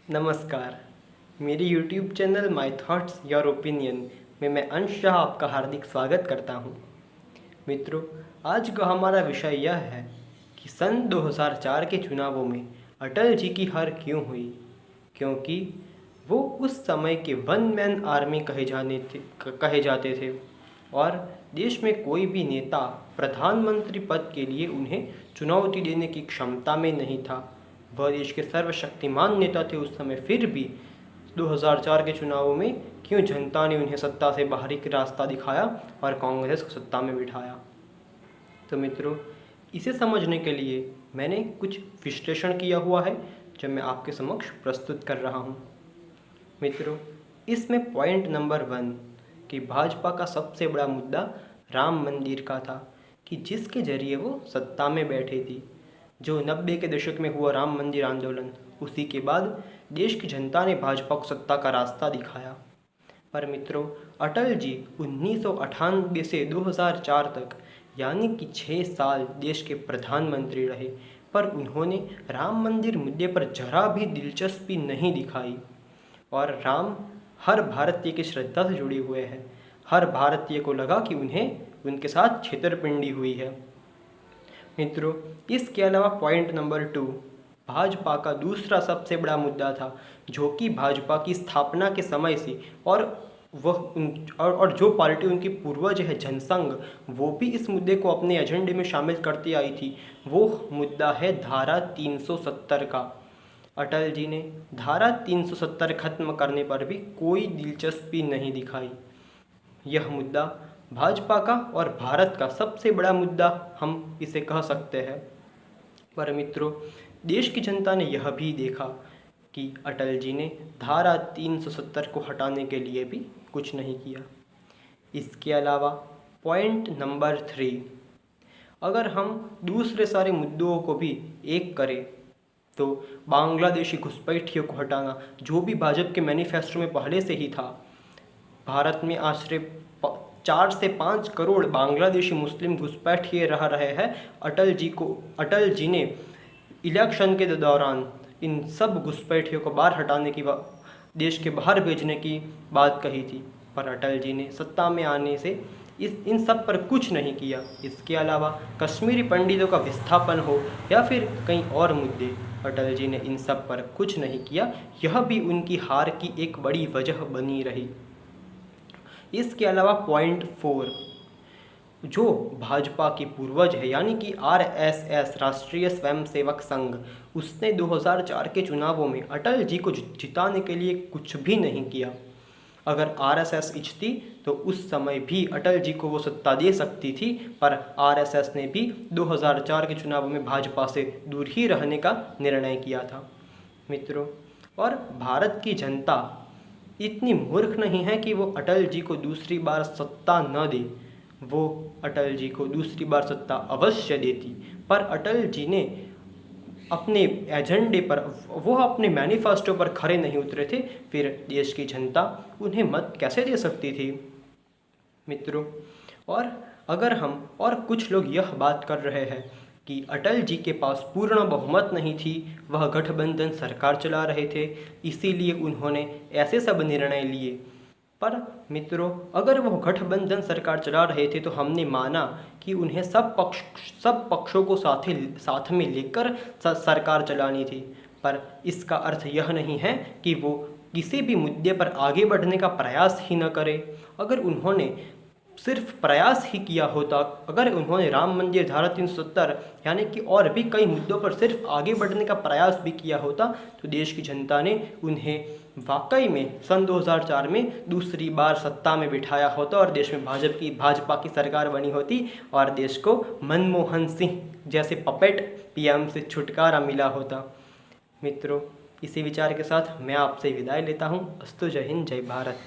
नमस्कार। मेरे YouTube channel my thoughts your opinion में मैं अंश शाह आपका हार्दिक स्वागत करता हूँ। मित्रों, आज का हमारा विषय यह है कि सन 2004 के चुनावों में अटल जी की हार क्यों हुई, क्योंकि वो उस समय के वन मैन आर्मी कहे जाते थे और देश में कोई भी नेता प्रधानमंत्री पद के लिए उन्हें चुनौती देने की क्षमता में नहीं था। वह देश के सर्वशक्तिमान नेता थे उस समय, फिर भी 2004 के चुनावों में क्यों जनता ने उन्हें सत्ता से बाहर का रास्ता दिखाया और कांग्रेस को सत्ता में बिठाया। तो मित्रों, इसे समझने के लिए मैंने कुछ विश्लेषण किया हुआ है जो मैं आपके समक्ष प्रस्तुत कर रहा हूँ। मित्रों, इसमें पॉइंट नंबर 1 कि भाजपा का सबसे बड़ा मुद्दा राम मंदिर का था कि जिसके जरिए वो सत्ता में बैठे थी। जो 90 के दशक में हुआ राम मंदिर आंदोलन, उसी के बाद देश की जनता ने भाजपा को सत्ता का रास्ता दिखाया। पर मित्रों, अटल जी 1998 से 2004 तक यानी कि 6 साल देश के प्रधानमंत्री रहे, पर उन्होंने राम मंदिर मुद्दे पर जरा भी दिलचस्पी नहीं दिखाई। और राम हर भारतीय की श्रद्धा से जुड़े हुए हैं। हर भारतीय को लगा कि उन्हें उनके साथ छेतरपिंडी हुई है। मित्रों, इसके अलावा पॉइंट नंबर 2 भाजपा का दूसरा सबसे बड़ा मुद्दा था, जो कि भाजपा की स्थापना के समय से और जो पार्टी उनकी पूर्वज है जनसंघ, वो भी इस मुद्दे को अपने एजेंडे में शामिल करती आई थी। वो मुद्दा है धारा 370 का। अटल जी ने धारा 370 खत्म करने पर भी कोई दिलचस्पी नहीं दिखाई। यह मुद्दा भाजपा का और भारत का सबसे बड़ा मुद्दा हम इसे कह सकते हैं। पर मित्रों, देश की जनता ने यह भी देखा कि अटल जी ने धारा 370 को हटाने के लिए भी कुछ नहीं किया। इसके अलावा पॉइंट नंबर 3, अगर हम दूसरे सारे मुद्दों को भी एक करें तो बांग्लादेशी घुसपैठियों को हटाना, जो भी भाजपा के मैनिफेस्टो में पहले से ही था। भारत में आश्रय 4 से 5 करोड़ बांग्लादेशी मुस्लिम घुसपैठिए रह रहे हैं। अटल जी ने इलेक्शन के दौरान इन सब घुसपैठियों को बाहर हटाने की देश के बाहर भेजने की बात कही थी, पर अटल जी ने सत्ता में आने से इन सब पर कुछ नहीं किया। इसके अलावा कश्मीरी पंडितों का विस्थापन हो या फिर कई और मुद्दे, अटल जी ने इन सब पर कुछ नहीं किया। यह भी उनकी हार की एक बड़ी वजह बनी रही। इसके अलावा पॉइंट 4, जो भाजपा की पूर्वज है यानी कि आरएसएस राष्ट्रीय स्वयंसेवक संघ, उसने 2004 के चुनावों में अटल जी को जिताने के लिए कुछ भी नहीं किया। अगर आरएसएस इच्छती तो उस समय भी अटल जी को वो सत्ता दे सकती थी, पर आरएसएस ने भी 2004 के चुनावों में भाजपा से दूर ही रहने का निर्णय किया था। मित्रों, और भारत की जनता इतनी मूर्ख नहीं है कि वो अटल जी को दूसरी बार सत्ता न दे। वो अटल जी को दूसरी बार सत्ता अवश्य देती, पर अटल जी ने अपने एजेंडे पर, वो अपने मैनिफेस्टो पर खरे नहीं उतरे थे, फिर देश की जनता उन्हें मत कैसे दे सकती थी। मित्रों, और अगर हम और कुछ लोग यह बात कर रहे हैं कि अटल जी के पास पूर्ण बहुमत नहीं थी, वह गठबंधन सरकार चला रहे थे, इसीलिए उन्होंने ऐसे सब निर्णय लिए। पर मित्रों, अगर वो गठबंधन सरकार चला रहे थे तो हमने माना कि उन्हें सब पक्षों को साथ में लेकर सरकार चलानी थी। पर इसका अर्थ यह नहीं है कि वो किसी भी मुद्दे पर आगे बढ़ने का प्रयास ही न करें। अगर उन्होंने सिर्फ प्रयास ही किया होता, अगर उन्होंने राम मंदिर, धारा 370 यानी कि और भी कई मुद्दों पर सिर्फ आगे बढ़ने का प्रयास भी किया होता, तो देश की जनता ने उन्हें वाकई में सन 2004 में दूसरी बार सत्ता में बिठाया होता और देश में भाजपा की सरकार बनी होती और देश को मनमोहन सिंह जैसे पपेट पीएम से छुटकारा मिला होता। मित्रों, इसी विचार के साथ मैं आपसे विदाई लेता हूँ। अस्तु, जय हिंद, जय भारत।